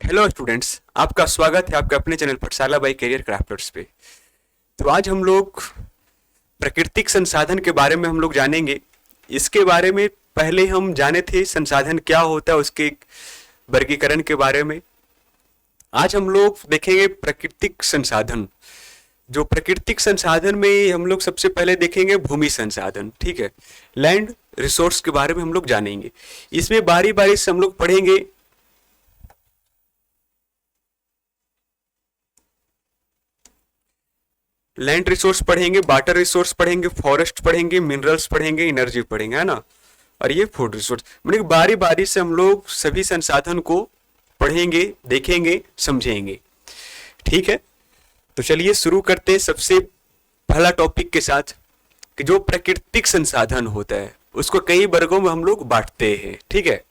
Hello students, आपका स्वागत है आपके अपने चैनल पाठशाला बाई करियर क्राफ्टर्स पे। तो आज हम लोग प्राकृतिक संसाधन के बारे में हम लोग जानेंगे। इसके बारे में पहले हम जाने थे संसाधन क्या होता है, उसके वर्गीकरण के बारे में। आज हम लोग देखेंगे प्राकृतिक संसाधन। जो प्राकृतिक संसाधन में हम लोग सबसे पहले देखेंगे भूमि संसाधन, ठीक है। लैंड रिसोर्स के बारे में हम लोग जानेंगे। इसमें बारी बारी से हम लोग पढ़ेंगे लैंड रिसोर्स पढ़ेंगे, वाटर रिसोर्स पढ़ेंगे, फॉरेस्ट पढ़ेंगे, मिनरल्स पढ़ेंगे, एनर्जी पढ़ेंगे, है ना। और ये फूड रिसोर्स, मतलब बारी बारी से हम लोग सभी संसाधन को पढ़ेंगे, देखेंगे, समझेंगे, ठीक है। तो चलिए शुरू करते हैं सबसे पहला टॉपिक के साथ कि जो प्राकृतिक संसाधन होता है उसको कई वर्गों में हम लोग बांटते हैं, ठीक है।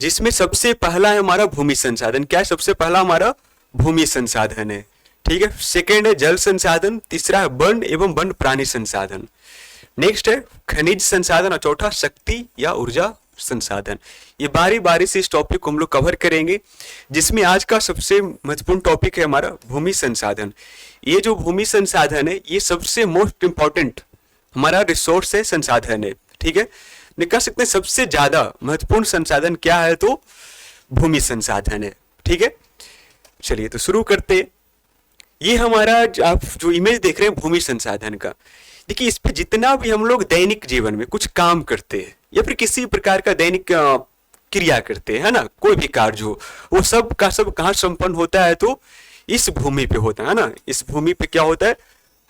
जिसमें सबसे पहला है हमारा भूमि संसाधन। क्या है? सबसे पहला हमारा भूमि संसाधन है, ठीक है। सेकेंड है जल संसाधन, तीसरा है वन एवं वन प्राणी संसाधन, नेक्स्ट है खनिज संसाधन और चौथा शक्ति या ऊर्जा संसाधन। ये बारी बारी से इस टॉपिक को हम लोग कवर करेंगे, जिसमें आज का सबसे महत्वपूर्ण टॉपिक है हमारा भूमि संसाधन। ये जो भूमि संसाधन है ये सबसे मोस्ट इंपॉर्टेंट हमारा रिसोर्स है, संसाधन है, ठीक है। कह सकते हैं सबसे ज्यादा महत्वपूर्ण संसाधन क्या है, तो भूमि संसाधन है, ठीक है। चलिए तो शुरू करते हैं। ये हमारा आप जो इमेज देख रहे हैं भूमि संसाधन का, देखिए इस पे जितना भी हम लोग दैनिक जीवन में कुछ काम करते हैं या फिर किसी प्रकार का दैनिक क्रिया करते हैं, है ना, कोई भी कार्य हो, वो सब का सब कहाँ संपन्न होता है, तो इस भूमि पे होता है ना। इस भूमि पे क्या होता है,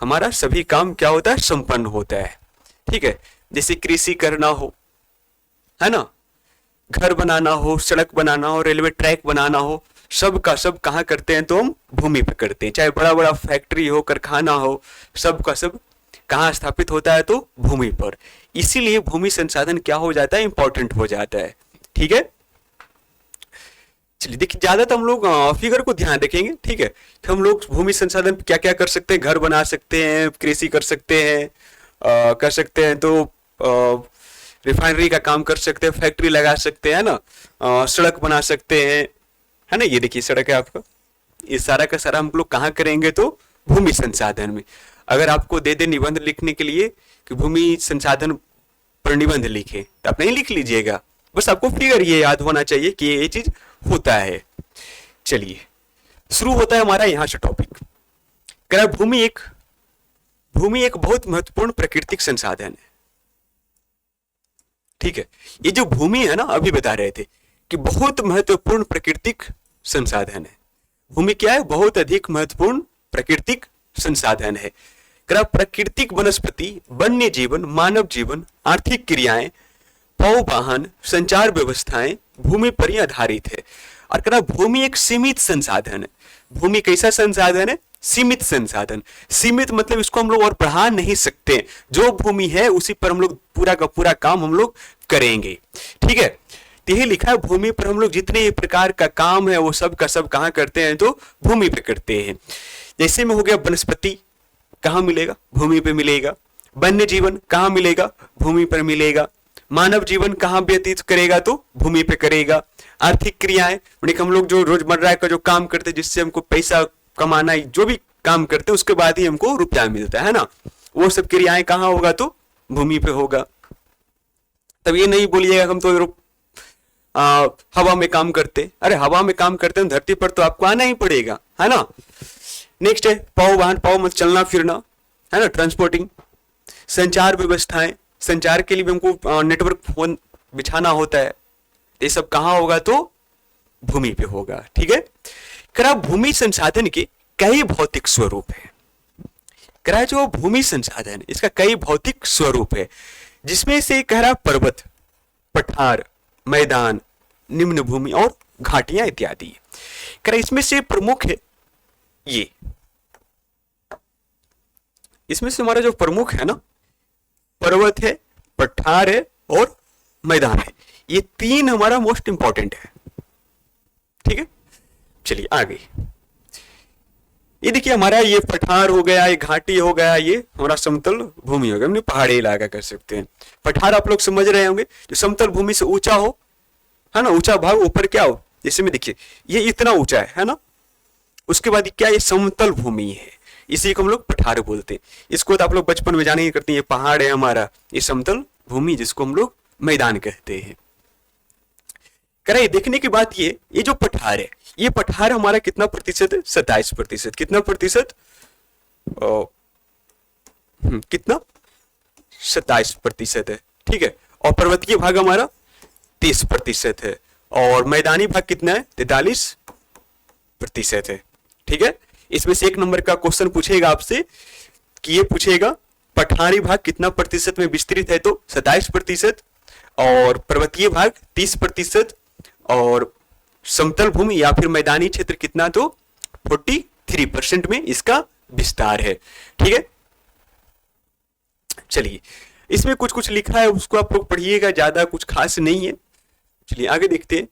हमारा सभी काम क्या होता है, संपन्न होता है, ठीक है। जैसे कृषि करना हो, है ना, घर बनाना हो, सड़क बनाना हो, रेलवे ट्रैक बनाना हो, सब का सब कहाँ करते हैं, तो हम भूमि पे करते हैं। चाहे बड़ा बड़ा फैक्ट्री हो, कारखाना हो, सब का सब कहाँ स्थापित होता है, तो भूमि पर। इसीलिए भूमि संसाधन क्या हो जाता है, इंपॉर्टेंट हो जाता है, ठीक है। चलिए देखिए, ज्यादा तो हम लोग फिगर को ध्यान रखेंगे, ठीक है। तो हम लोग भूमि संसाधन क्या क्या कर सकते हैं, घर बना सकते हैं, कृषि कर सकते हैं, कर सकते हैं तो रिफाइनरी का काम कर सकते हैं, फैक्ट्री लगा सकते हैं ना, सड़क बना सकते हैं, है ना। ये देखिए सड़क है आपका, ये सारा का सारा हम लोग कहाँ करेंगे, तो भूमि संसाधन में। अगर आपको दे दे निबंध लिखने के लिए कि भूमि संसाधन पर निबंध लिखे, तो आप नहीं लिख लीजिएगा, बस आपको फिगर ये याद होना चाहिए कि ये चीज होता है। चलिए शुरू होता है हमारा यहाँ से टॉपिक। कह भूमि एक बहुत महत्वपूर्ण प्राकृतिक संसाधन है, ठीक है। ये जो भूमि है ना, अभी बता रहे थे कि बहुत महत्वपूर्ण प्राकृतिक संसाधन है। भूमि क्या है, बहुत अधिक महत्वपूर्ण प्राकृतिक संसाधन है। प्राकृतिक वनस्पति, वन्य जीवन, मानव जीवन, आर्थिक क्रियाएं, पौवाहन, संचार व्यवस्थाएं भूमि पर ही आधारित है। और भूमि एक सीमित संसाधन है। भूमि कैसा संसाधन है, सीमित संसाधन। सीमित मतलब इसको हम लोग और बढ़ा नहीं सकते, जो भूमि है उसी पर हम लोग पूरा का पूरा काम हम लोग करेंगे, ठीक है। यही लिखा है, भूमि पर हम लोग जितने प्रकार का काम है वो सब का सब कहाँ करते हैं, तो भूमि पे करते हैं। जैसे में हो गया वनस्पति, कहाँ मिलेगा, भूमि पे मिलेगा। वन्य जीवन कहाँ मिलेगा, भूमि पर मिलेगा। मानव जीवन कहाँ व्यतीत करेगा, तो भूमि पे करेगा। आर्थिक क्रियाएं, हम लोग जो रोजमर्रा का जो काम करते हैं जिससे हमको पैसा कमाना, जो भी काम करते हैं उसके बाद ही हमको रुपया मिलता है ना, वो सब क्रियाएं कहाँ होगा, तो भूमि पे होगा। तब ये नहीं बोलिएगा हम तो हवा में काम करते, अरे हवा में काम करते हैं, धरती पर तो आपको आना ही पड़ेगा, है ना। नेक्स्ट है पौवाहन, पौ मत चलना फिरना, है ना, ट्रांसपोर्टिंग। संचार व्यवस्थाएं, संचार के लिए भी हमको नेटवर्क फोन बिछाना होता है, ये सब कहाँ होगा, तो भूमि पे होगा, ठीक है। करा भूमि संसाधन के कई भौतिक स्वरूप है। करा जो भूमि संसाधन इसका कई भौतिक स्वरूप है, जिसमें से कह रहा पर्वत, पठार, मैदान, निम्न भूमि और घाटियां इत्यादि। करा इसमें से प्रमुख है ये, इसमें से हमारा जो प्रमुख है ना, पर्वत है, पठार है और मैदान है। ये तीन हमारा मोस्ट इंपॉर्टेंट है, ठीक है। चलिए आगे, ये देखिए हमारा ये पठार हो गया, ये घाटी हो गया, ये हमारा समतल भूमि हो गया, हमने पहाड़ी इलाका कर सकते हैं। पठार आप लोग समझ रहे होंगे, जो समतल भूमि से ऊंचा हो, है ना, ऊंचा भाग, ऊपर क्या हो, जैसे में देखिए ये इतना ऊंचा है ना, उसके बाद क्या ये समतल भूमि है, इसी को हम लोग पठार बोलते हैं। इसको तो आप लोग बचपन में जाने ही करते हैं, ये पहाड़ है हमारा, ये समतल भूमि जिसको हम लोग मैदान कहते हैं। कराइए देखने की बात ये जो पठार है, ये पठार हमारा कितना प्रतिशत है, 27%। कितना प्रतिशत, कितना, 27% है, ठीक है। और पर्वतीय भाग हमारा 30% है, और मैदानी भाग कितना है, 43% है, ठीक है। इसमें से 1 नंबर का क्वेश्चन पूछेगा आपसे कि ये पूछेगा पठारी भाग कितना प्रतिशत में विस्तृत है, तो 27%, और पर्वतीय भाग 30%, और समतल भूमि या फिर मैदानी क्षेत्र कितना, तो 43% में इसका विस्तार है, ठीक है। चलिए इसमें कुछ कुछ लिखा है, उसको आप लोग पढ़िएगा, ज्यादा कुछ खास नहीं है। चलिए आगे देखते हैं।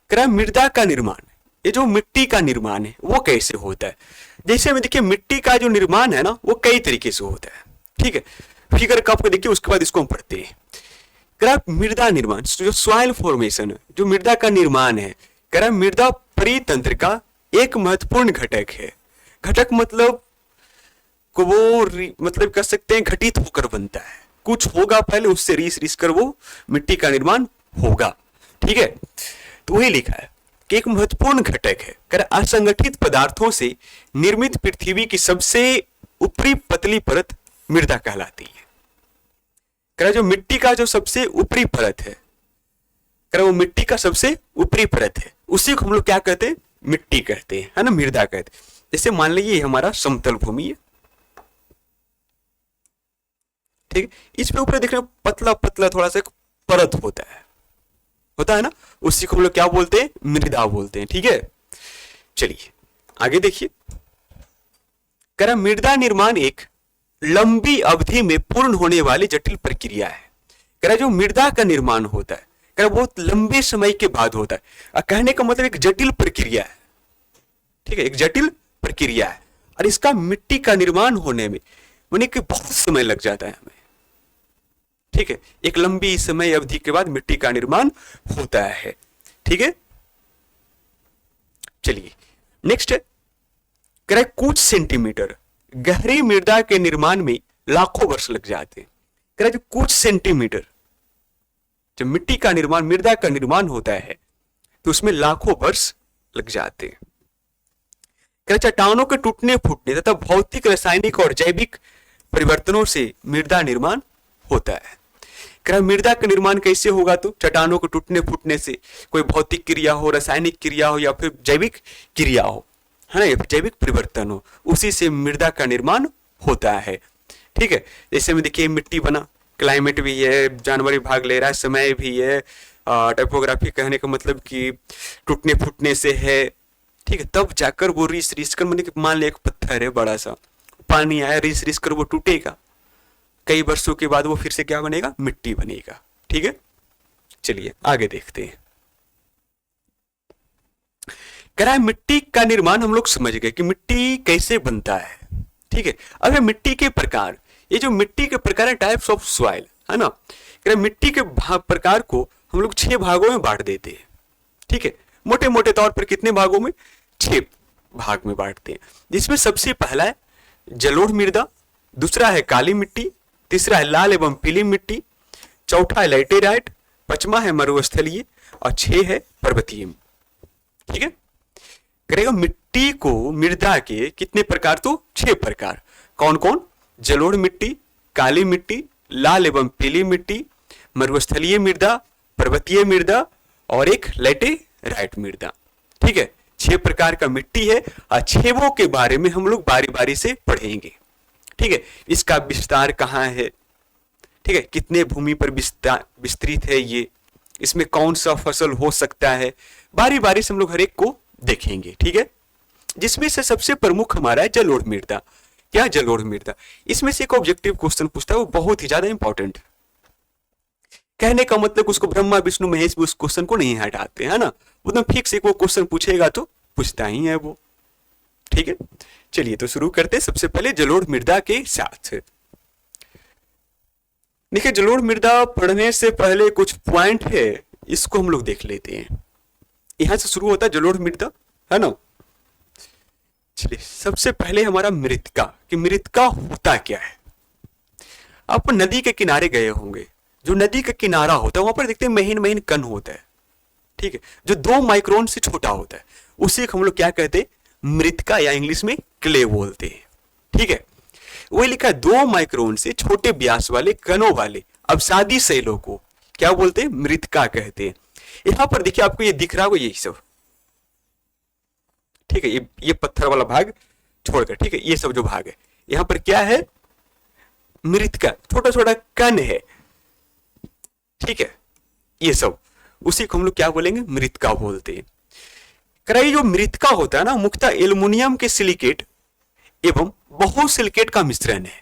कह मृदा का निर्माण, ये जो मिट्टी का निर्माण है वो कैसे होता है। जैसे में देखिए मिट्टी का जो निर्माण है ना वो कई तरीके से होता है, ठीक है। फिगर कप को देखिए, उसके बाद इसको हम पढ़ते हैं। मृदा निर्माण, जो सॉइल फॉर्मेशन है, जो मृदा का निर्माण है, मृदा परितंत्र का एक महत्वपूर्ण घटक है। घटक मतलब को वो मतलब कह सकते हैं घटित होकर बनता है, कुछ होगा पहले, उससे रीस कर वो मिट्टी का निर्माण होगा, ठीक है। तो वही लिखा है कि एक महत्वपूर्ण घटक है, असंगठित पदार्थों से निर्मित पृथ्वी की सबसे ऊपरी पतली परत मृदा कहलाती है। जो मिट्टी का जो सबसे ऊपरी परत है, वो मिट्टी का सबसे ऊपरी परत है, उसी को हम लोग क्या कहते हैं, मिट्टी कहते हैं, है ना, मृदा कहते हैं। जैसे मान लीजिए हमारा समतल भूमि है, ठीक, इस पे ऊपर देखना पतला पतला थोड़ा सा परत होता है ना, उसी को हम लोग क्या बोलते हैं, मृदा बोलते हैं, ठीक है। चलिए आगे देखिए। मृदा निर्माण एक लंबी अवधि में पूर्ण होने वाली जटिल प्रक्रिया है। जो मृदा का निर्माण होता है बहुत लंबे समय के बाद होता है, कहने का मतलब एक जटिल प्रक्रिया है, ठीक है, एक जटिल प्रक्रिया है। और इसका मिट्टी का निर्माण होने में माने कि बहुत समय लग जाता है हमें, ठीक है। एक लंबी समय अवधि के बाद मिट्टी का निर्माण होता है, ठीक है। चलिए नेक्स्ट है, कुछ सेंटीमीटर गहरी मृदा के निर्माण में लाखों वर्ष लग जाते हैं। जो कुछ सेंटीमीटर जब मिट्टी का निर्माण, मृदा का निर्माण होता है तो उसमें लाखों वर्ष लग जाते हैं। चट्टानों के टूटने फूटने तथा भौतिक, रासायनिक और जैविक परिवर्तनों से मृदा निर्माण होता है। मृदा का निर्माण कैसे होगा, तो चट्टानों के टूटने फूटने से, कोई भौतिक क्रिया हो, रासायनिक क्रिया हो, या फिर जैविक क्रिया हो, है ना, या फिर जैविक परिवर्तन हो, उसी से मृदा का निर्माण होता है, ठीक है। जैसे में देखिए मिट्टी बना, क्लाइमेट भी है, जानवर भी भाग ले रहा है, समय भी है, टाइपोग्राफी कहने का मतलब कि टूटने फूटने से है, ठीक है। तब जाकर वो रीस कर, मैंने मान लिया एक पत्थर है बड़ा सा, पानी आया, रीस कर वो टूटेगा, कई वर्षों के बाद वो फिर से क्या बनेगा, मिट्टी बनेगा, ठीक है। चलिए आगे देखते हैं। मिट्टी का निर्माण हम लोग समझ गए कि मिट्टी कैसे बनता है, ठीक है। अब मिट्टी के प्रकार, ये जो मिट्टी के प्रकार है, टाइप्स ऑफ सॉइल, है ना। मिट्टी के प्रकार को हम लोग 6 भागों में बांट देते हैं, ठीक है। मोटे मोटे तौर पर कितने भागों में, 6 भाग में बांटते हैं, जिसमें सबसे पहला है जलोढ़ मृदा, दूसरा है काली मिट्टी, तीसरा है लाल एवं पीली मिट्टी, चौथा है लैटेराइट, 5वां है मरुस्थलीय, और 6 है पर्वतीय, ठीक है। मिट्टी को, मृदा के कितने प्रकार, तो 6 प्रकार। कौन कौन, जलोढ़ मिट्टी, काली मिट्टी, लाल एवं पीली मिट्टी, मरुस्थलीय मृदा, पर्वतीय मृदा, और एक लैटेराइट मृदा, ठीक है। 6 प्रकार का मिट्टी है, और 6 के बारे में हम लोग बारी बारी से पढ़ेंगे, ठीक है। इसका विस्तार कहाँ है, ठीक है, कितने भूमि पर विस्तृत है ये, इसमें कौन सा फसल हो सकता है, बारी बारी से हम लोग हर एक को देखेंगे, ठीक है। जिसमें से सबसे प्रमुख हमारा है जलोढ़ मृदा। क्या जलोढ़ मृदा, इसमें से एक ऑब्जेक्टिव क्वेश्चन पूछता है, वो बहुत ही ज्यादा इंपॉर्टेंट, कहने का मतलब उसको ब्रह्मा विष्णु महेश भी उस क्वेश्चन को नहीं हटाते, है ना, एकदम फिक्स एक वो क्वेश्चन पूछेगा तो पूछता ही है वो, ठीक है। चलिए तो शुरू करते हैं सबसे पहले जलोढ़ मृदा के साथ। देखिए जलोढ़ मृदा पढ़ने से पहले कुछ पॉइंट है, इसको हम लोग देख लेते हैं। यहां से शुरू होता है जलोढ़ मृदा, है ना। चलिए सबसे पहले हमारा मृतिका, कि मृतिका होता क्या है। आप नदी के किनारे गए होंगे, जो नदी का किनारा होता है वहां पर देखते हैं महीन महीन कण होता है, ठीक है, जो 2 माइक्रोन से छोटा होता है, उसी को हम लोग क्या कहते हैं, मृतिका या इंग्लिश में क्ले बोलते हैं, ठीक है। वही लिखा है 2 माइक्रोन से छोटे व्यास वाले कणों वाले अवसादी शैलों को क्या बोलते हैं, मृतिका कहते हैं। यहां पर देखिए आपको ये दिख रहा होगा यही सब, ठीक है, ये पत्थर वाला भाग छोड़कर, ठीक है, ये सब जो भाग है यहां पर क्या है, मृतिका, छोटा छोटा कण है, ठीक है, ये सब, उसी को हम लोग क्या बोलेंगे, मृतिका बोलते हैं। कराई जो मृतिका होता है ना, मुख्यतः एल्युमिनियम के सिलिकेट एवं बहुसिलिकेट का मिश्रण है।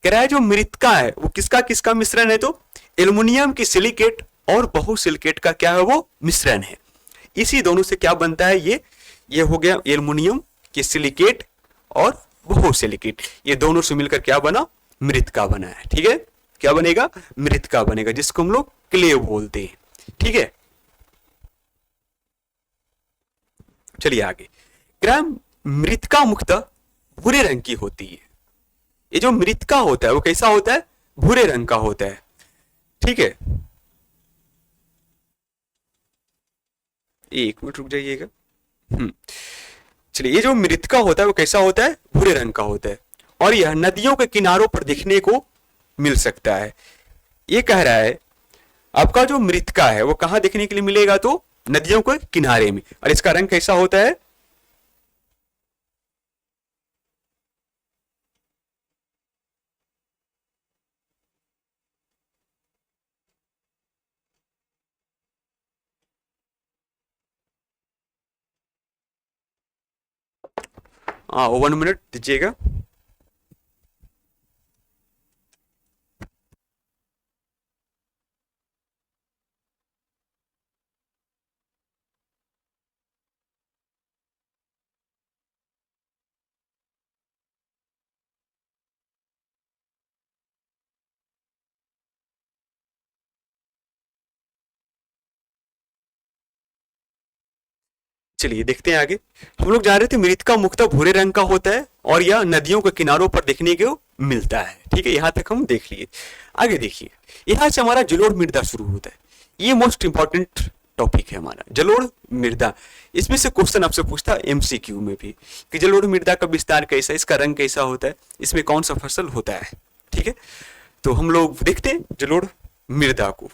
कराई जो मृतिका है वो किसका किसका मिश्रण है, तो एल्युमिनियम की सिलिकेट और बहुसिलिकेट का क्या है, वो मिश्रण है। इसी दोनों से क्या बनता है, ये हो गया एल्युमिनियम के सिलिकेट और बहुसिलिकेट, ये दोनों से मिलकर क्या बना, मृतिका बना है, ठीक है। क्या बनेगा, मृतिका बनेगा, जिसको हम लोग क्ले बोलते हैं, ठीक है। चलिए आगे, ग्राम मृतिका मुख्यतः भूरे रंग की होती है। ये जो मृतिका होता है वो कैसा होता है, भूरे रंग का होता है, ठीक है। एक मिनट रुक जाइएगा। चलिए, ये जो मृतिका होता है वो कैसा होता है, भूरे रंग का होता है, और यह नदियों के किनारों पर देखने को मिल सकता है। ये कह रहा है आपका जो मृतिका है वो कहां देखने के लिए मिलेगा, तो नदियों के किनारे में, और इसका रंग कैसा होता है, हाँ 1 मिनट दीजिएगा। चलिए देखते हैं आगे। हम लोग जा रहे थे मृतिका मुख्यतः भूरे रंग का होता है और यह नदियों के किनारों पर देखने को मिलता है, ठीक है, यहां तक हम देख लिए। आगे देखिए, यहां से हमारा जलोढ़ मृदा शुरू होता है। ये मोस्ट इंपॉर्टेंट टॉपिक है हमारा जलोढ़ मृदा। इसमें से क्वेश्चन आपसे पूछता है एमसीक्यू में भी कि जलोढ़ मृदा का विस्तार कैसा है, इसका रंग कैसा होता है, इसमें कौन सा फसल होता है, ठीक है। तो हम लोग देखते हैं जलोढ़ मृदा को।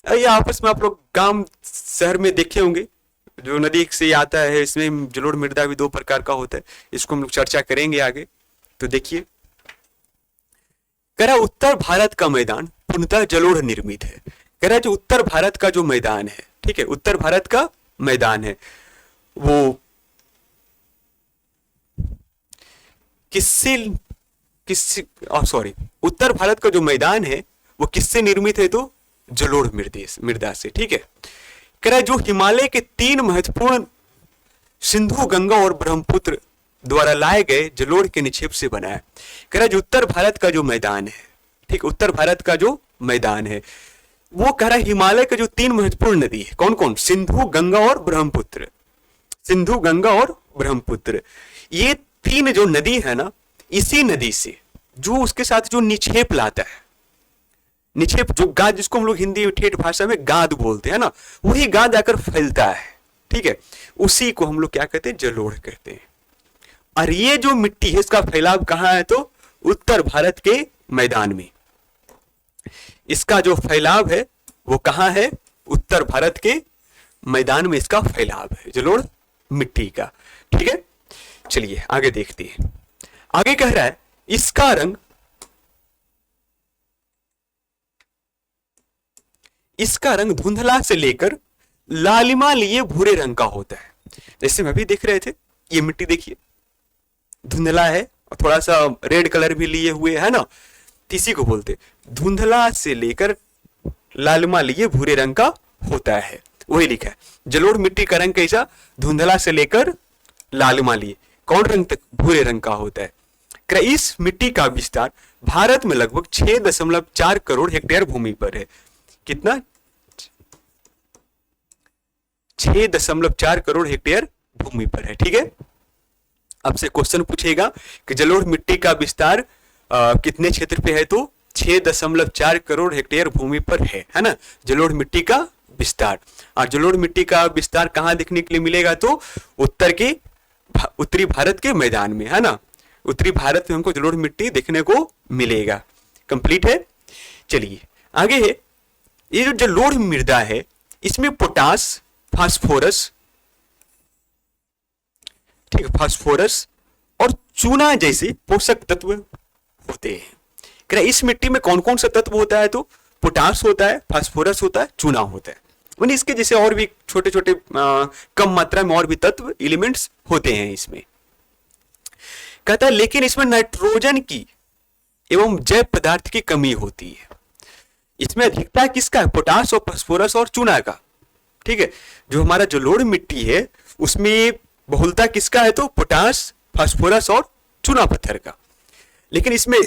ये आपस में आप लोग गांव शहर में देखे होंगे, जो नदी से आता है, इसमें जलोढ़ मृदा भी 2 प्रकार का होता है, इसको हम लोग चर्चा करेंगे आगे। तो देखिए, कह उत्तर भारत का मैदान पूर्णतः जलोढ़ निर्मित है। कह रहा जो उत्तर भारत का जो मैदान है, ठीक है, उत्तर भारत का मैदान है वो किससे किस सॉरी उत्तर भारत का जो मैदान है वो किससे निर्मित है, तो जलोढ़ मृदा से, ठीक है। कह रहा जो हिमालय के 3 महत्वपूर्ण सिंधु, गंगा और ब्रह्मपुत्र द्वारा लाए गए जलोढ़ के निक्षेप से बना है। कह रहा जो उत्तर भारत का जो मैदान है, ठीक, उत्तर भारत का जो मैदान है वो कह रहा है हिमालय के जो 3 महत्वपूर्ण नदी है, कौन कौन, सिंधु, गंगा और ब्रह्मपुत्र। सिंधु, गंगा और ब्रह्मपुत्र, ये 3 जो नदी है ना, इसी नदी से जो उसके साथ जो निक्षेप लाता है, निक्षेप जो गाद, जिसको हम लोग हिंदी ठेठ भाषा में गाद बोलते हैं ना, वही गाद आकर फैलता है, ठीक है, उसी को हम लोग क्या कहते हैं, जलोढ़ कहते हैं। और ये जो मिट्टी है इसका फैलाव कहां है, तो उत्तर भारत के मैदान में। इसका जो फैलाव है वो कहां है, उत्तर भारत के मैदान में इसका फैलाव है जलोढ़ मिट्टी का, ठीक है। चलिए आगे देखते हैं। आगे कह रहा है इसका रंग, इसका रंग धुंधला से लेकर लालिमा लिए भूरे रंग का होता है। जैसे हम अभी देख रहे थे, ये मिट्टी देखिए धुंधला है और थोड़ा सा रेड कलर भी लिए हुए है ना, इसी को बोलते धुंधला से लेकर लालिमा लिए भूरे रंग का होता है, वही लिखा है। जलोढ़ मिट्टी का रंग कैसा, धुंधला से लेकर लालिमा लिए कौन रंग तक, भूरे रंग का होता है। इस मिट्टी का विस्तार भारत में लगभग 6.4 करोड़ हेक्टेयर भूमि पर है। कितना, 6.4 करोड़ हेक्टेयर भूमि पर है। ठीक है, आपसे क्वेश्चन पूछेगा कि जलोढ़ मिट्टी का विस्तार कितने क्षेत्र पे है, तो 6.4 करोड़ हेक्टेयर भूमि पर है ना, जलोढ़ मिट्टी का विस्तार। और जलोढ़ मिट्टी का विस्तार कहाँ देखने के लिए मिलेगा, तो उत्तरी भारत के मैदान में, है ना, उत्तरी भारत में हमको जलोढ़ मिट्टी देखने को मिलेगा। कंप्लीट है। चलिए आगे है, ये जो जलोढ़ मृदा है इसमें पोटास, फास्फोरस, ठीक है, फास्फोरस और चूना जैसे पोषक तत्व होते हैं। इस मिट्टी में कौन कौन सा तत्व होता है, तो पोटास होता है, फास्फोरस होता है, चूना होता है। वहीं इसके जैसे और भी छोटे छोटे कम मात्रा में और भी तत्व एलिमेंट्स होते हैं इसमें। कहता है लेकिन इसमें नाइट्रोजन की एवं जैव पदार्थ की कमी होती है। इसमें अधिकता किसका है, पोटास और फास्फोरस और चूना का। ठीक है, जो हमारा जलोढ़ मिट्टी है उसमें बहुलता किसका है, तो पोटास, फास्फोरस और चूना पत्थर का। लेकिन इसमें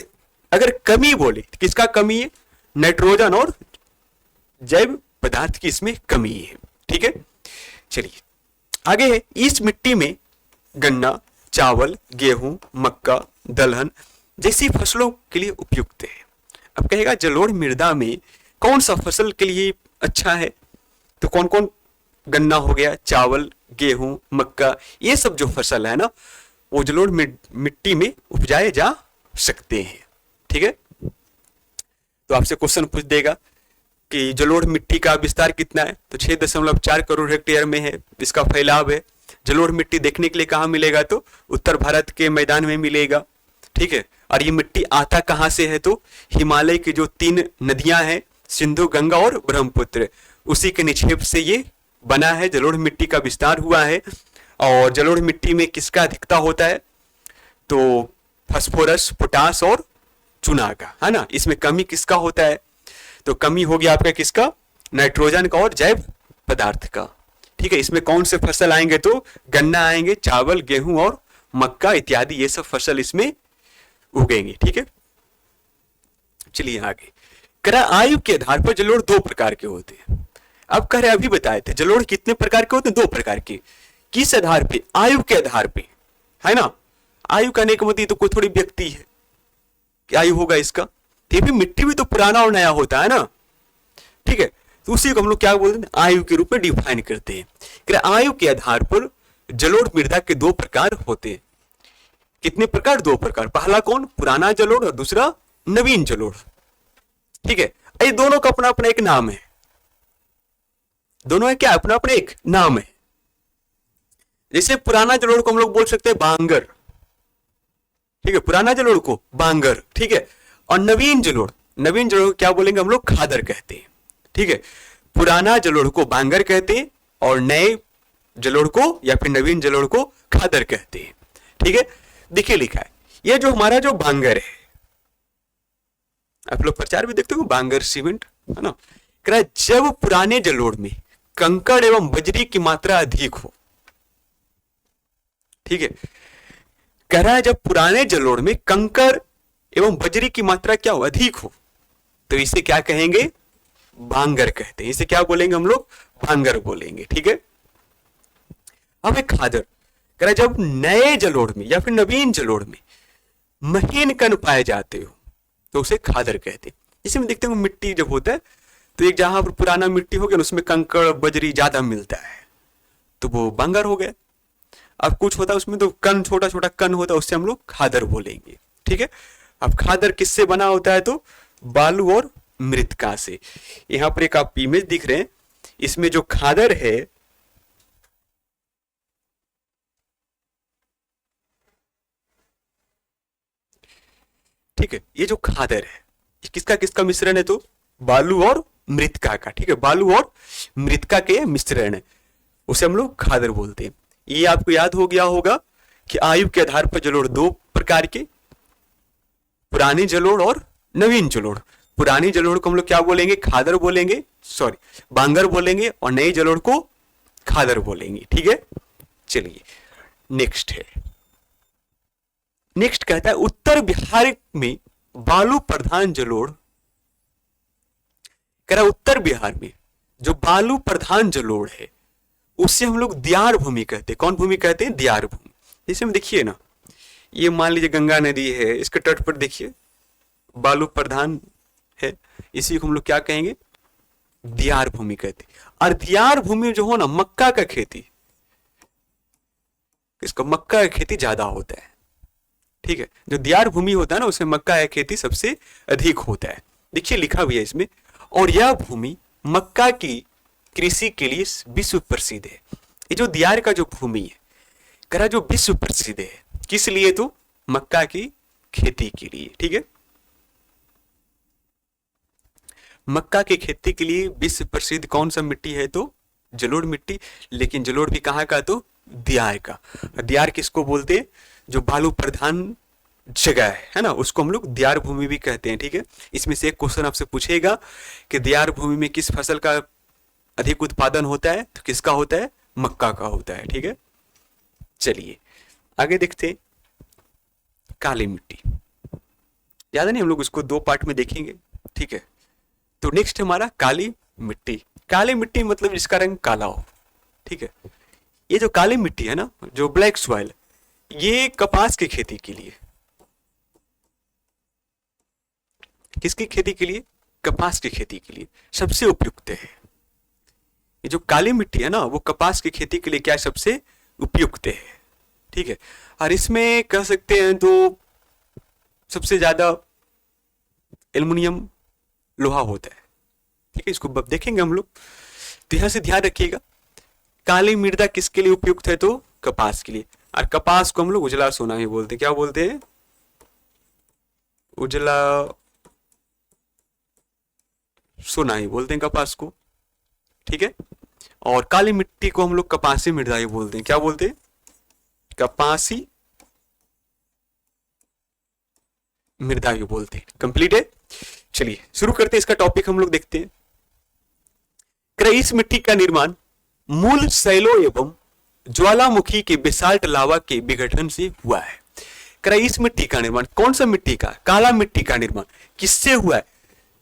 अगर कमी बोले तो किसका कमी है, नाइट्रोजन और जैव पदार्थ की इसमें कमी है। ठीक है, चलिए आगे है, इस मिट्टी में गन्ना, चावल, गेहूं, मक्का, दलहन जैसी फसलों के लिए उपयुक्त है। अब कहेगा जलोढ़ मृदा में कौन सा फसल के लिए अच्छा है, तो कौन कौन, गन्ना हो गया, चावल, गेहूं, मक्का, ये सब जो फसल है ना वो जलोढ़ मिट्टी में उपजाए जा सकते हैं। ठीक है, तो आपसे क्वेश्चन पूछ देगा कि जलोढ़ मिट्टी का विस्तार कितना है, तो 6.4 करोड़ हेक्टेयर में है, इसका फैलाव है। जलोढ़ मिट्टी देखने के लिए कहाँ मिलेगा, तो उत्तर भारत के मैदान में मिलेगा। ठीक है, और ये मिट्टी आता कहाँ से है, तो हिमालय की जो 3 नदियां हैं, सिंधु, गंगा और ब्रह्मपुत्र, उसी के निक्षेप से ये बना है, जलोढ़ मिट्टी का विस्तार हुआ है। और जलोढ़ मिट्टी में किसका अधिकता होता है, तो फास्फोरस, पोटास और चूना का, है ना। इसमें कमी किसका होता है, तो कमी हो गया आपका किसका, नाइट्रोजन का और जैव पदार्थ का। ठीक है, इसमें कौन से फसल आएंगे, तो गन्ना आएंगे, चावल, गेहूं और मक्का इत्यादि ये सब फसल इसमें उगेंगे। ठीक है, चलिए आगे कह रहा आयु के आधार पर जलोढ़ 2 प्रकार के होते हैं। अब कह रहे अभी बताए थे जलोढ़ कितने प्रकार के होते हैं, 2 प्रकार के। किस आधार पे, आयु के आधार पे, है ना। आयु कहने का मतलब तो कोई थोड़ी व्यक्ति है कि आयु होगा इसका, तो भी मिट्टी भी तो पुराना और नया होता है ना। ठीक है, तो उसी को हम लोग क्या बोलते हैं, आयु के रूप में डिफाइन करते हैं। आयु के आधार पर जलोढ़ मृदा के 2 प्रकार होते हैं। कितने प्रकार, 2 प्रकार। पहला कौन, पुराना जलोढ़ और दूसरा नवीन जलोढ़। ठीक है, ये दोनों का अपना अपना एक नाम है, दोनों है क्या, अपना अपना एक नाम है। जैसे पुराना जलोढ़ को हम लोग बोल सकते हैं बांगर। ठीक है, पुराना जलोढ़ को बांगर। ठीक है, और नवीन जलोढ़ को क्या बोलेंगे हम लोग, खादर कहते हैं। ठीक है, पुराना जलोढ़ को बांगर कहते हैं और नए जलोढ़ को या फिर नवीन जलोढ़ को खादर कहते हैं। ठीक है, देखिए लिखा है, ये जो हमारा जो बांगर है, आप लोग प्रचार भी देखते हो बांगर सीमेंट, है ना। जब पुराने जलोढ़ में कंकड़ एवं बजरी की मात्रा अधिक हो, ठीक है, कह रहा है जब पुराने जलोढ़ में कंकड़ एवं बजरी की मात्रा क्या हो, अधिक हो, तो इसे क्या कहेंगे, बांगर कहते हैं। इसे क्या बोलेंगे हम लोग, बांगर बोलेंगे। ठीक है, अब एक खादर, कह रहा है जब नए जलोढ़ में या फिर नवीन जलोढ़ में महीन कण पाए जाते हो तो उसे खादर कहते हैं। इसमें देखते हो मिट्टी जब होता है तो एक जहां पर पुराना मिट्टी हो गया उसमें कंकड़ बजरी ज्यादा मिलता है तो वो बांगर हो गया। अब कुछ होता है उसमें तो कण, छोटा छोटा कण होता है, उससे हम लोग खादर बोलेंगे। ठीक है, अब खादर किससे बना होता है, तो बालू और मृतिका से। यहां पर एक आप इमेज दिख रहे हैं, इसमें जो खादर है ठीक है, ये जो खादर है किसका किसका मिश्रण है, तो बालू और मृतिका का। ठीक है, बालू और मृतिका के मिश्रण है, उसे हम लोग खादर बोलते हैं। ये आपको याद हो गया होगा कि आयु के आधार पर जलोढ़ 2 प्रकार के, पुरानी जलोढ़ और नवीन जलोढ़। पुरानी जलोढ़ को हम लोग क्या बोलेंगे, खादर बोलेंगे, सॉरी बांगर बोलेंगे, और नई जलोढ़ को खादर बोलेंगे। ठीक है, चलिए नेक्स्ट है, नेक्स्ट कहता है उत्तर बिहार में बालू प्रधान जलोढ़। कह रहा उत्तर बिहार में जो बालू प्रधान जलोढ़ है उससे हम लोग दियार भूमि कहते हैं। कौन भूमि कहते हैं? दियार भूमि। जैसे में देखिए ना, ये मान लीजिए गंगा नदी है, इसके तट पर देखिए बालू प्रधान है, इसी को हम लोग क्या कहेंगे? दियार भूमि कहते हैं। और दियार भूमि जो हो ना, मक्का का खेती, इसका मक्का का खेती ज्यादा होता है, ठीक है। जो दियार भूमि होता है ना, उसमें मक्का का खेती सबसे अधिक होता है। देखिए लिखा भी है इसमें। और यह भूमि मक्का की कृषि के लिए विश्व प्रसिद्ध है। ये जो दियार का जो भूमि है, करा जो विश्व प्रसिद्ध है, किस लिए? तो मक्का की खेती के लिए, ठीक है। मक्का की खेती के लिए विश्व प्रसिद्ध कौन सा मिट्टी है? तो जलोढ़ मिट्टी। लेकिन जलोढ़ भी कहाँ का? तो दियार का। दियार किसको बोलते हैं? जो बालू प्रधान जगह है ना, उसको हम लोग दियार भूमि भी कहते हैं, ठीक है। इसमें से एक क्वेश्चन आपसे पूछेगा कि दियार भूमि में किस फसल का अधिक उत्पादन होता है? तो किसका होता है? मक्का का होता है, ठीक है। चलिए आगे देखते हैं। काली मिट्टी, ज्यादा नहीं, हम लोग उसको दो पार्ट में देखेंगे, ठीक है। तो नेक्स्ट हमारा काली मिट्टी। काली मिट्टी मतलब जिसका रंग काला हो, ठीक है। ये जो काली मिट्टी है ना, जो ब्लैक सॉइल, ये कपास की खेती के लिए, किसकी खेती के लिए? कपास की खेती के लिए सबसे उपयुक्त है। ये जो काली मिट्टी है ना, वो कपास की खेती के लिए क्या सबसे उपयुक्त है, ठीक है। और इसमें कह सकते हैं तो सबसे ज्यादा एल्युमिनियम लोहा होता है, ठीक है। इसको अब देखेंगे हम लोग, तो यहां से ध्यान रखिएगा। काली मृदा किसके लिए उपयुक्त है? तो कपास के लिए। और कपास को हम लोग उजला सोना ही बोलते हैं। क्या बोलते हैं? उजला सोना ही बोलते हैं कपास को, ठीक है। और काली मिट्टी को हम लोग कपासी मृदा ही बोलते हैं। क्या बोलते हैं? कपासी मृदा भी बोलते हैं। कंप्लीट है। चलिए शुरू करते हैं इसका टॉपिक, हम लोग देखते हैं। क्रईस मिट्टी का निर्माण मूल शैलों एवं ज्वालामुखी के बेसाल्ट लावा के विघटन से हुआ है। क्रईस मिट्टी का निर्माण, कौन सा मिट्टी का? काला मिट्टी का निर्माण किससे हुआ है?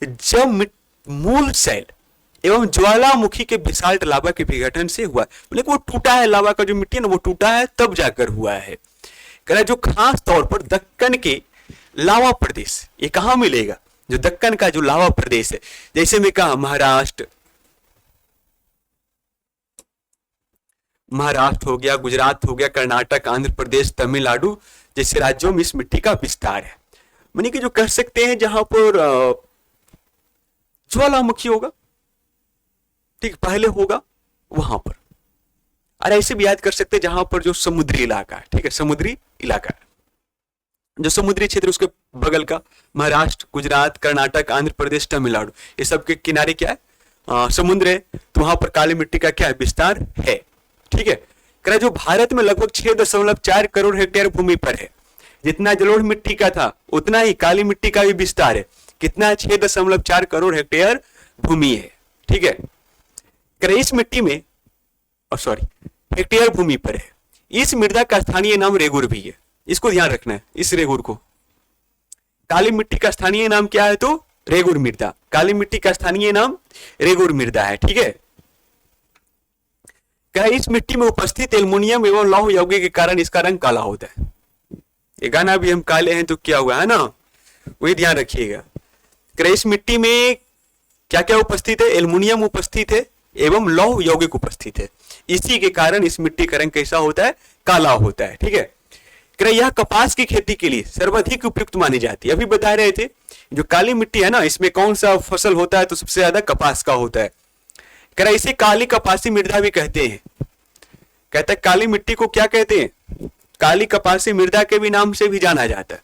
जब मूल शैल एवं ज्वालामुखी के बेसाल्ट लावा के विघटन से हुआ है। मतलब वो टूटा है, लावा का जो मिट्टी है ना, वो टूटा है तब जाकर हुआ है। कह रहा जो खास तौर पर दक्कन के लावा प्रदेश, ये कहां मिलेगा? जो दक्कन का जो लावा प्रदेश है, जैसे मैं कहा महाराष्ट्र हो गया, गुजरात हो गया, कर्नाटक, आंध्र प्रदेश, तमिलनाडु जैसे राज्यों में इस मिट्टी का विस्तार है। मानी कि जो कह सकते हैं जहां पर ज्वालामुखी होगा, ठीक, पहले होगा वहां पर। और ऐसे भी याद कर सकते हैं जहां पर जो समुद्री इलाका है, ठीक है, समुद्री इलाका है, जो समुद्री क्षेत्र उसके बगल का, महाराष्ट्र, गुजरात, कर्नाटक, आंध्र प्रदेश, तमिलनाडु, ये सब के किनारे क्या है? समुद्र है। तो वहां पर काली मिट्टी का क्या है? विस्तार है, ठीक है। कह जो भारत में लगभग 6.4 करोड़ हेक्टेयर भूमि पर है। जितना जलोढ़ मिट्टी का था उतना ही काली मिट्टी का भी विस्तार है। कितना? 6.4 करोड़ हेक्टेयर भूमि है, ठीक है। क्रईस मिट्टी में सॉरी हेक्टेयर भूमि पर है। इस मृदा का स्थानीय नाम रेगुर भी है, इसको ध्यान रखना है। इस रेगुर को, काली मिट्टी का स्थानीय नाम क्या है? तो रेगुर मृदा। काली मिट्टी का स्थानीय नाम रेगुर मृदा है, ठीक है। क्या इस मिट्टी में उपस्थित एल्युमिनियम एवं लौह यौगिक के कारण इसका रंग काला होता है। ये गाना भी हम काले हैं तो क्या हुआ है ना, वही ध्यान रखिएगा। इस मिट्टी में क्या क्या उपस्थित है? एल्युमिनियम उपस्थित है एवं लौह यौगिक उपस्थित है। इसी के कारण इस मिट्टी का रंग कैसा होता है? काला होता है, ठीक है। यह कपास की खेती के लिए सर्वाधिक उपयुक्त मानी जाती है। अभी बता रहे थे जो काली मिट्टी है ना, इसमें कौन सा फसल होता है? तो सबसे ज्यादा कपास का होता है। इसे काली कपासी मृदा भी कहते हैं। कहता है काली मिट्टी को क्या कहते हैं? काली कपासी मृदा के भी नाम से भी जाना जाता है।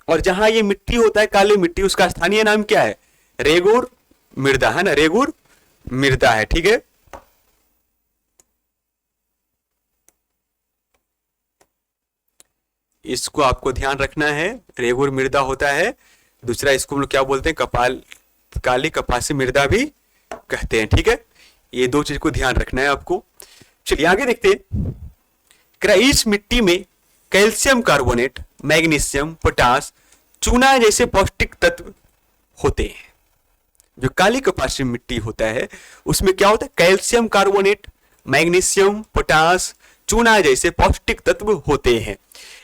और जहां ये मिट्टी होता है काली मिट्टी, उसका स्थानीय नाम क्या है? रेगुर मृदा है ना, रेगुर मृदा है, ठीक है। इसको आपको ध्यान रखना है, रेगुर मृदा होता है। दूसरा इसको हम लोग क्या बोलते हैं? काली कपासी मृदा भी कहते हैं, ठीक है। ये दो चीज को ध्यान रखना है आपको। चलिए आगे देखते हैं। इस मिट्टी में कैल्शियम कार्बोनेट, मैग्नीशियम, पोटास, चूना जैसे पौष्टिक तत्व होते हैं। जो काली कपासी मिट्टी होता है उसमें क्या होता है? कैल्शियम कार्बोनेट, मैग्नीशियम, पोटास, चूना जैसे पौष्टिक तत्व होते हैं।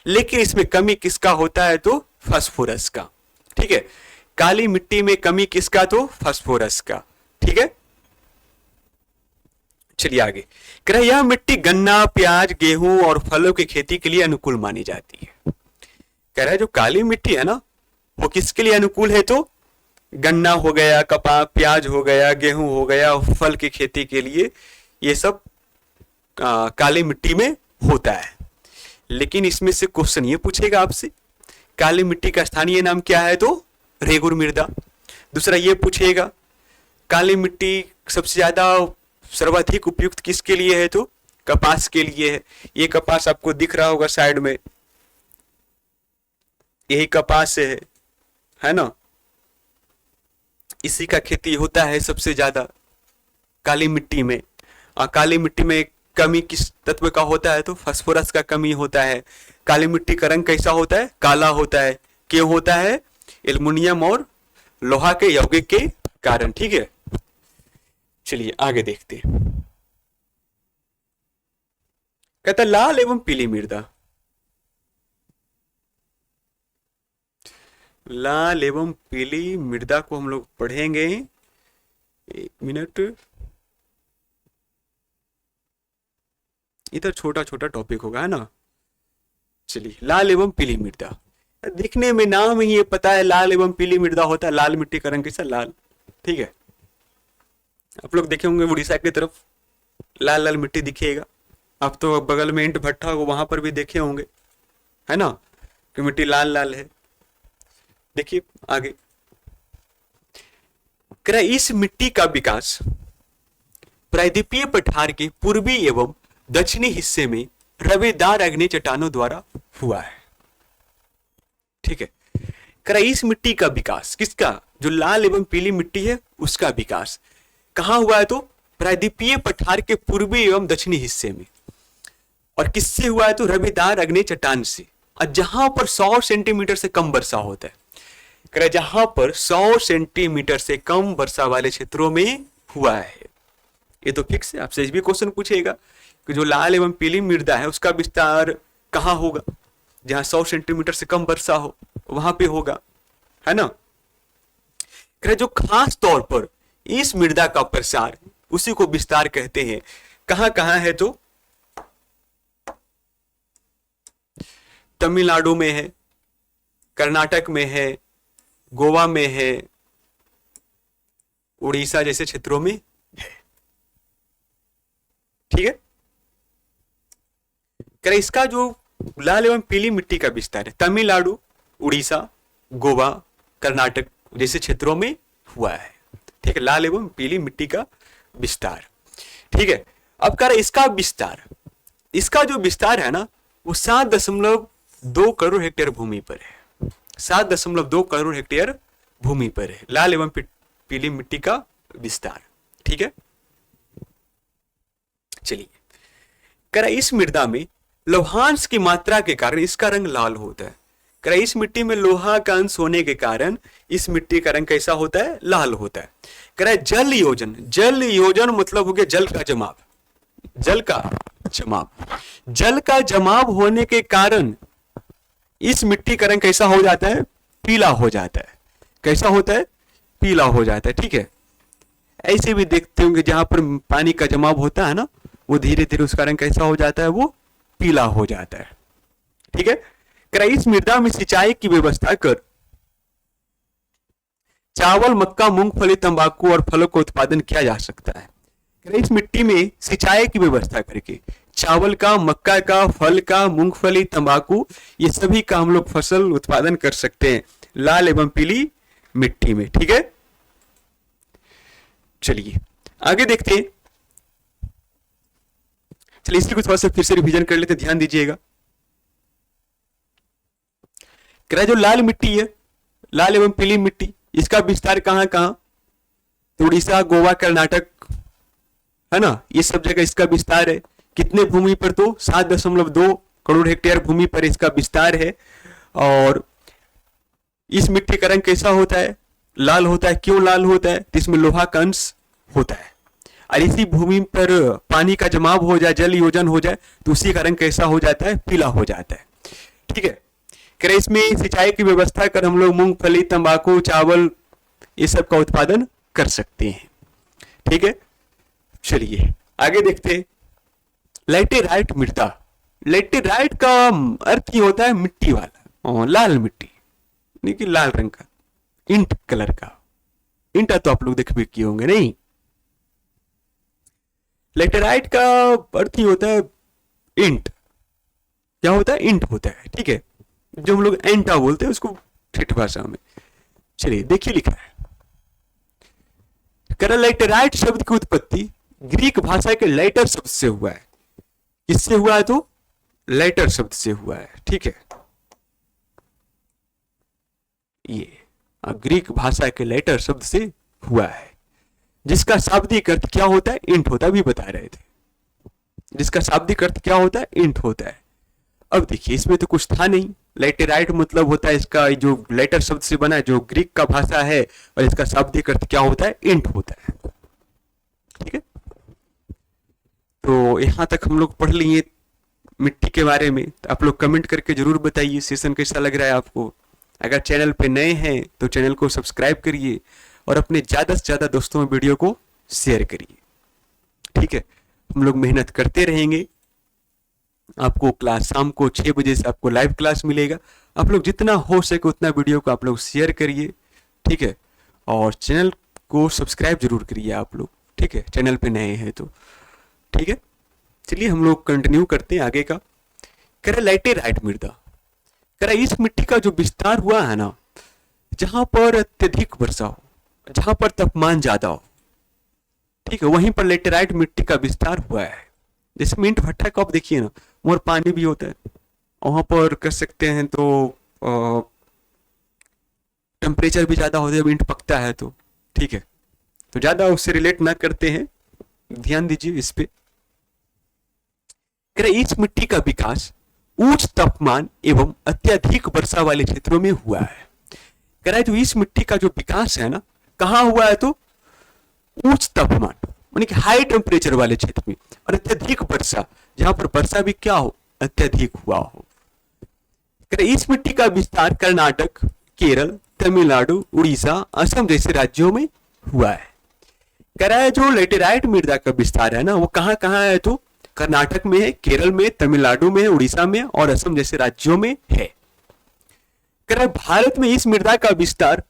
लेकिन इसमें कमी किसका होता है? तो फास्फोरस का। ठीक है, काली मिट्टी में कमी किसका? तो फास्फोरस का। ठीक है, चलिए आगे। कह रहा है यह मिट्टी गन्ना, प्याज, गेहूं और फलों की खेती के लिए अनुकूल मानी जाती है। कह रहा है जो काली मिट्टी है ना, वो किसके लिए अनुकूल है? तो गन्ना हो गया, कपास, प्याज हो गया, गेहूं हो गया, फल की खेती के लिए ये सब काली मिट्टी में होता है। लेकिन इसमें से क्वेश्चन ये पूछेगा आपसे, काली मिट्टी का स्थानीय नाम क्या है? तो रेगुर मृदा। दूसरा ये पूछेगा, काली मिट्टी सबसे ज्यादा सर्वाधिक उपयुक्त किसके लिए है? तो कपास के लिए है। ये कपास आपको दिख रहा होगा साइड में, यही कपास है ना, इसी का खेती होता है सबसे ज्यादा काली मिट्टी में। और काली मिट्टी में कमी किस तत्व का होता है? तो फास्फोरस का कमी होता है। काली मिट्टी का रंग कैसा होता है? काला होता है। क्यों होता है? एल्युमिनियम और लोहा के यौगिक के कारण। ठीक है, चलिए आगे देखते हैं। कहता लाल एवं पीली मृदा। लाल एवं पीली मृदा को हम लोग पढ़ेंगे। एक मिनट, इधर छोटा छोटा टॉपिक होगा, है ना। चलिए, लाल एवं पीली मृदा। दिखने में नाम ही ये पता है लाल एवं पीली मृदा होता है। लाल मिट्टी का रंग कैसा? लाल। ठीक है, आप लोग देखे होंगे उड़ीसा की तरफ लाल लाल मिट्टी दिखेगा। आप तो बगल में ईंट भट्टा हो, वहां पर भी देखे होंगे, है ना, कि मिट्टी लाल लाल है। देखिए आगे, इस मिट्टी का विकास प्रायद्वीपीय पठार के पूर्वी एवं दक्षिणी हिस्से में रवेदार अग्नि चट्टानों द्वारा हुआ है। ठीक है, इस मिट्टी का विकास किसका? जो लाल एवं पीली मिट्टी है उसका विकास कहां हुआ है? तो प्रायद्वीपीय पठार के पूर्वी एवं दक्षिणी हिस्से में। और किससे हुआ है? तो रवेदार अग्नि चट्टान से। और जहां पर 100 सेंटीमीटर से कम वर्षा होता है, जहां पर 100 सेंटीमीटर से कम वर्षा वाले क्षेत्रों में हुआ है। ये तो फिक्स है, आपसे भी क्वेश्चन पूछेगा कि जो लाल एवं पीली मृदा है उसका विस्तार कहां होगा? जहां 100 सेंटीमीटर से कम वर्षा हो वहां पे होगा, है ना। जो खास तौर पर इस मृदा का प्रसार, उसी को विस्तार कहते हैं। कहां कहां है? तो तमिलनाडु में है, कर्नाटक में है, गोवा में है, उड़ीसा जैसे क्षेत्रों में है। ठीक है, इसका जो लाल एवं पीली मिट्टी का विस्तार है तमिलनाडु, उड़ीसा, गोवा, कर्नाटक जैसे क्षेत्रों में हुआ है। ठीक है, लाल एवं पीली मिट्टी का विस्तार। ठीक है, अब इसका विस्तार, इसका जो विस्तार है ना, वो 7.2 करोड़ हेक्टेयर भूमि पर है। 7.2 करोड़ हेक्टेयर भूमि पर है लाल एवं पीली मिट्टी का विस्तार। ठीक है, चलिए, इस मृदा में लौहांश की मात्रा के कारण इसका रंग लाल होता है। इस मिट्टी में लोहा का अंश होने के कारण इस मिट्टी का रंग कैसा होता है? लाल होता है। जल योजन, जल योजन मतलब हो गया जल का जमाव। जल का जमाव, जल का जमाव होने के कारण इस मिट्टी का रंग कैसा हो जाता है? पीला हो जाता है। कैसा होता है? पीला हो जाता है। ठीक है, ऐसे भी देखते होंगे जहां पर पानी का जमाव होता है ना, वो धीरे धीरे उसका रंग कैसा हो जाता है? वो पीला हो जाता है। ठीक है, इस मृदा में सिंचाई की व्यवस्था कर चावल, मक्का, मूंगफली, तंबाकू और फलों का उत्पादन किया जा सकता है। इस मिट्टी में सिंचाई की व्यवस्था करके चावल का, मक्का का, फल का, मूंगफली, तंबाकू, ये सभी का हम लोग फसल उत्पादन कर सकते हैं लाल एवं पीली मिट्टी में। ठीक है, चलिए आगे देखते हैं। चलिए इसी को थोड़ा सा फिर से रिवीजन कर लेते, ध्यान दीजिएगा। जो लाल मिट्टी है, लाल एवं पीली मिट्टी, इसका विस्तार कहां कहां? तो उड़ीसा, गोवा, कर्नाटक, है ना, ये सब जगह इसका विस्तार है। कितने भूमि पर? तो 7.2 करोड़ हेक्टेयर भूमि पर इसका विस्तार है। और इस मिट्टी का रंग कैसा होता है? लाल होता है। क्यों लाल होता है? इसमें लोहा का अंश होता है। और इसी भूमि पर पानी का जमाव हो जाए, जल योजन हो जाए, तो उसी का रंग कैसा हो जाता है? पीला हो जाता है। ठीक है, कह इसमें सिंचाई की व्यवस्था कर हम लोग मूंगफली, तंबाकू, चावल ये सब का उत्पादन कर सकते हैं। ठीक है, चलिए आगे देखते हैं। लैटेराइट मृदा। लैटेराइट का अर्थ ही होता है मिट्टी वाला, लाल मिट्टी, यानी कि लाल रंग का, इंट कलर का। इंटा तो आप लोग देख भी किए होंगे नहीं? लैटेराइट का अर्थ ही होता है इंट। क्या होता है? इंट होता है। ठीक है, जो हम लोग एंटा बोलते हैं उसको ठेठ भाषा में। चलिए देखिए, लिखा है लैटेराइट शब्द की उत्पत्ति ग्रीक भाषा के लैटर शब्द से हुआ है। किससे हुआ है? तो लैटर शब्द से हुआ है। ठीक है, ये ग्रीक भाषा के लैटर शब्द से हुआ है, जिसका शाब्दिक अर्थ क्या होता है? इंट होता है। अभी बता रहे थे जिसका शाब्दिक अर्थ क्या होता है? इंट होता है। अब देखिए, इसमें तो कुछ था नहीं। लैटेराइट मतलब होता है इसका जो लेटर शब्द से बना है, जो ग्रीक का भाषा है, और इसका शाब्दिक अर्थ क्या होता है? इंट होता है। ठीक है, तो यहां तक हम लोग पढ़ लिए मिट्टी के बारे में। तो आप लोग कमेंट करके जरूर बताइए सेशन कैसा लग रहा है आपको। अगर चैनल पे नए हैं तो चैनल को सब्सक्राइब करिए और अपने ज्यादा से ज्यादा दोस्तों में वीडियो को शेयर करिए। ठीक है, हम लोग मेहनत करते रहेंगे। आपको क्लास शाम को 6 बजे से आपको लाइव क्लास मिलेगा। आप लोग जितना हो सके उतना वीडियो को आप लोग शेयर करिए। ठीक है, और चैनल को सब्सक्राइब जरूर करिए आप लोग। ठीक है, चैनल पे नए हैं तो। ठीक है, चलिए हम लोग कंटिन्यू करते हैं आगे का। कह रहे लैटेराइट मृदा, कह रहा इस मिट्टी का जो विस्तार हुआ है ना, जहां पर अत्यधिक वर्षा हो, जहां पर तापमान ज्यादा हो, ठीक है, वहीं पर लैटेराइट मिट्टी का विस्तार हुआ है। जैसे मिंट भट्टा को आप देखिए ना, और पानी भी होता है वहां पर, कर सकते हैं तो टेम्परेचर भी ज्यादा होता है, मिंट पकता है तो। ठीक है, तो ज्यादा उससे रिलेट ना करते हैं, ध्यान दीजिए इस पे। इस मिट्टी का विकास उच्च तापमान एवं अत्यधिक वर्षा वाले क्षेत्रों में हुआ है। कह रहा है जो इस मिट्टी का जो विकास है ना, कहाँ हुआ है? तो उच्च तापमान यानी कि हाई टेम्परेचर वाले क्षेत्र में, और अत्यधिक वर्षा, जहां पर वर्षा भी क्या हो? अत्यधिक हुआ हो। इस मिट्टी का विस्तार कर्नाटक, केरल, तमिलनाडु, उड़ीसा, असम जैसे राज्यों में हुआ है। कह रहा है जो लैटेराइट मृदा का विस्तार है ना, वो कहाँ कहाँ है? तो कर्नाटक में है, केरल में, तमिलनाडु में, उड़ीसा में और असम जैसे राज्यों में है। कह रहा है भारत में इस मृदा का विस्तार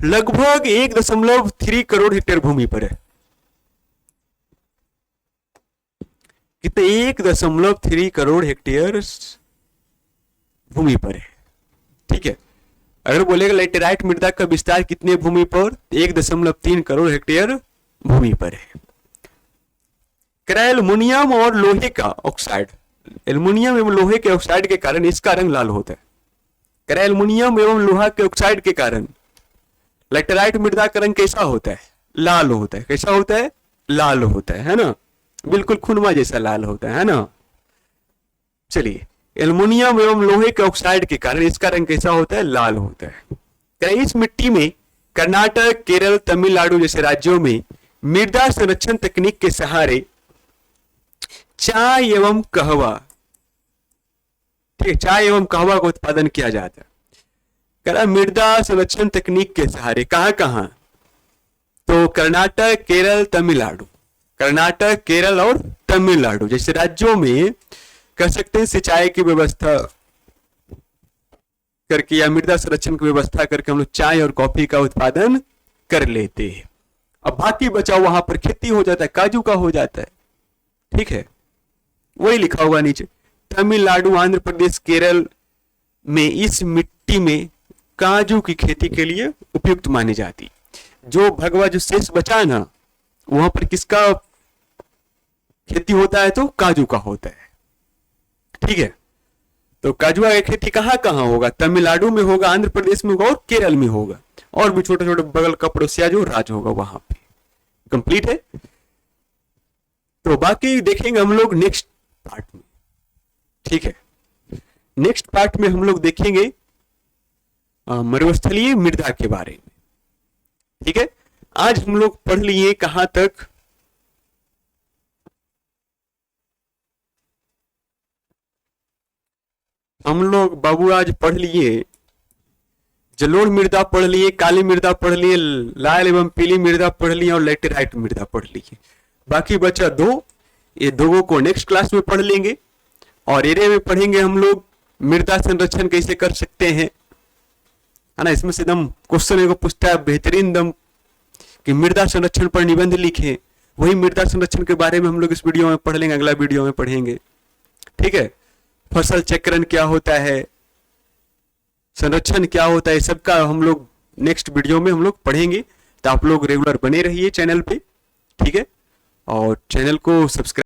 लगभग 1.3 करोड़ हेक्टेयर भूमि पर है। कितने? 1.3 करोड़ हेक्टेयर भूमि पर है। ठीक है, अगर बोलेगा लैटेराइट मृदा का विस्तार कितने भूमि पर? 1.3 करोड़ हेक्टेयर भूमि पर है। एल्युमिनियम और लोहे का ऑक्साइड, एल्युमिनियम एवं लोहे के ऑक्साइड के कारण इसका रंग लाल होता है। एल्युमिनियम एवं लोहा के ऑक्साइड के कारण लैटेराइट मृदा का रंग कैसा होता है? लाल होता है। कैसा होता है? लाल होता है ना, बिल्कुल खुनमा जैसा लाल होता है ना। चलिए, एल्युमिनियम एवं लोहे के ऑक्साइड के कारण इसका रंग कैसा होता है? लाल होता है। इस मिट्टी में कर्नाटक, केरल, तमिलनाडु जैसे राज्यों में मृदा संरक्षण तकनीक के सहारे चाय एवं कहवा, ठीक है, चाय एवं कहवा का उत्पादन किया जाता है। कह रहा मृदा संरक्षण तकनीक के सहारे कहां कहां? तो कर्नाटक, केरल, तमिलनाडु, कर्नाटक, केरल और तमिलनाडु जैसे राज्यों में कर सकते हैं सिंचाई की व्यवस्था करके या मृदा संरक्षण की व्यवस्था करके हम लोग चाय और कॉफी का उत्पादन कर लेते हैं। अब बाकी बचा वहां पर खेती हो जाता है, काजू का हो जाता है। ठीक है, वही लिखा होगा नीचे। तमिलनाडु, आंध्र प्रदेश, केरल में इस मिट्टी में काजू की खेती के लिए उपयुक्त मानी जाती। जो भगवा जो शेष बचा ना, वहां पर किसका खेती होता है? तो काजू का होता है। ठीक है, तो काजुआ की खेती कहाँ कहाँ होगा? तमिलनाडु में होगा, आंध्र प्रदेश में होगा और केरल में होगा, और भी छोटे छोटे बगल का पड़ोसिया जो राज्य होगा वहां पे। कंप्लीट है। तो बाकी देखेंगे हम लोग नेक्स्ट पार्ट में। ठीक है, नेक्स्ट पार्ट में हम लोग देखेंगे मरुस्थलीय मृदा के बारे में। ठीक है, आज हम लोग पढ़ लिए कहां तक? हम लोग बाबू आज पढ़ लिए, जलोढ़ मृदा पढ़ लिए, काली मृदा पढ़ लिए, लाल एवं पीली मृदा पढ़ लिए और लेटेराइट मृदा पढ़ लिए। बाकी बचा दो, ये दो को नेक्स्ट क्लास में पढ़ लेंगे। और एरिया में पढ़ेंगे हम लोग मृदा संरक्षण कैसे कर सकते हैं, है ना। इसमें से एकदम क्वेश्चन एगो पूछता है बेहतरीन दम कि मृदा संरक्षण पर निबंध लिखें, वही मृदा संरक्षण के बारे में हम लोग इस वीडियो में पढ़ लेंगे, अगला वीडियो में पढ़ेंगे, ठीक है। फसल चक्रण क्या होता है, संरक्षण क्या होता है, सबका हम लोग नेक्स्ट वीडियो में हम लोग पढ़ेंगे। तो आप लोग रेगुलर बने रहिए चैनल पे, ठीक है, और चैनल को सब्सक्राइब